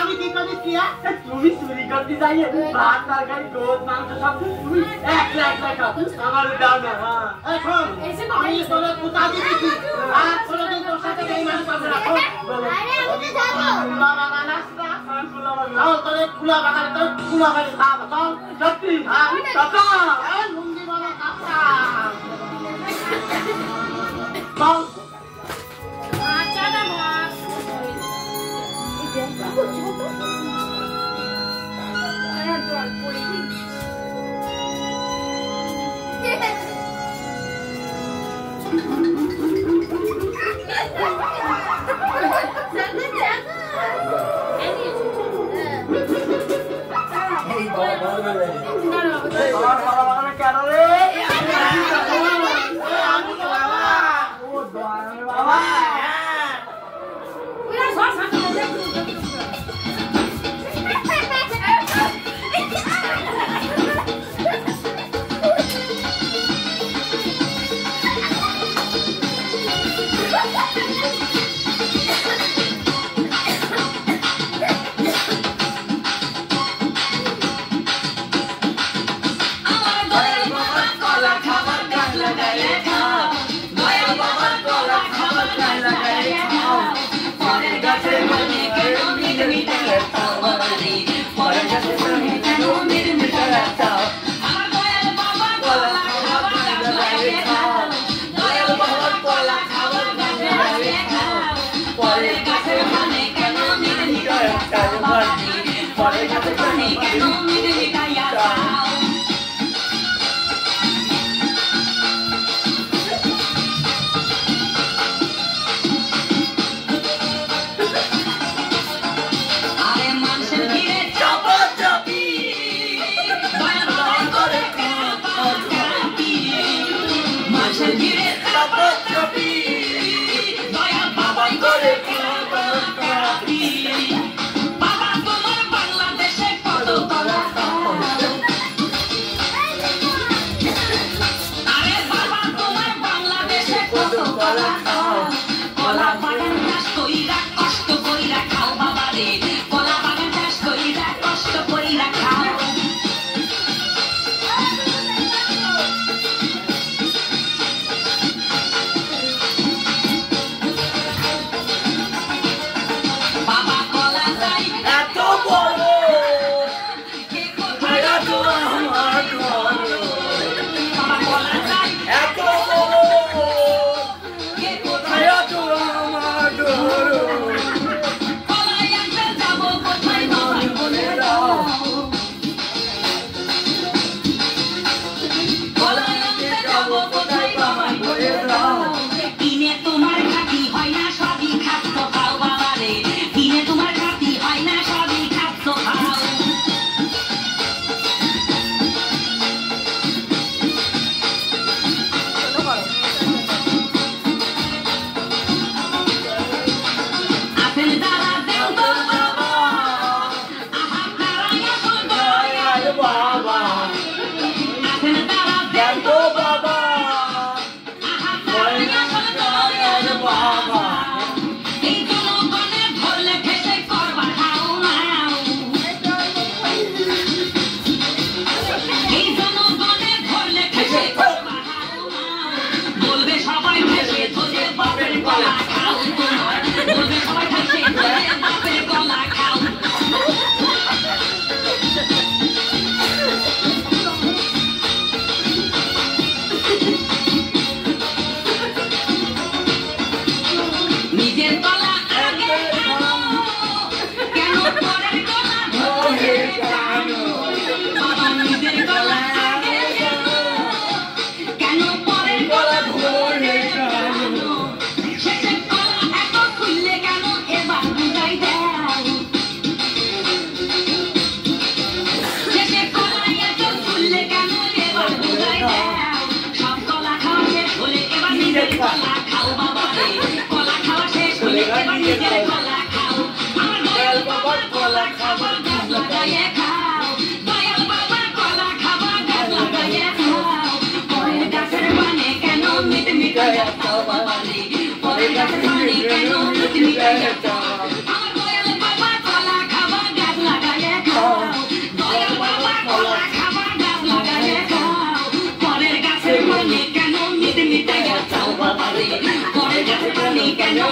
আমি কি করিস কি তুমি চুরি করতে যাইয়ে ভাত তরকারি দুধ মাংস সব তুমি একলা একলা খাও আমার দাও না এখন আমি তোরে কুতা দিছি আর কোনদিন তোর সাথে এই মানুষ করবে না আরে আমি তো যাবো ফুলা বাগান আসরা ফুলা বাগান তোরে ফুলা বাগান তোর ফুলা বাগান খাবো চল সত্যি হ্যাঁ কাকা এই লুঙ্গি বানা কাকা চল আচ্ছা না বস এই যে করছি তো আরে জল পড়ে Bye.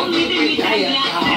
মেয়েদের মিঠাই দেওয়া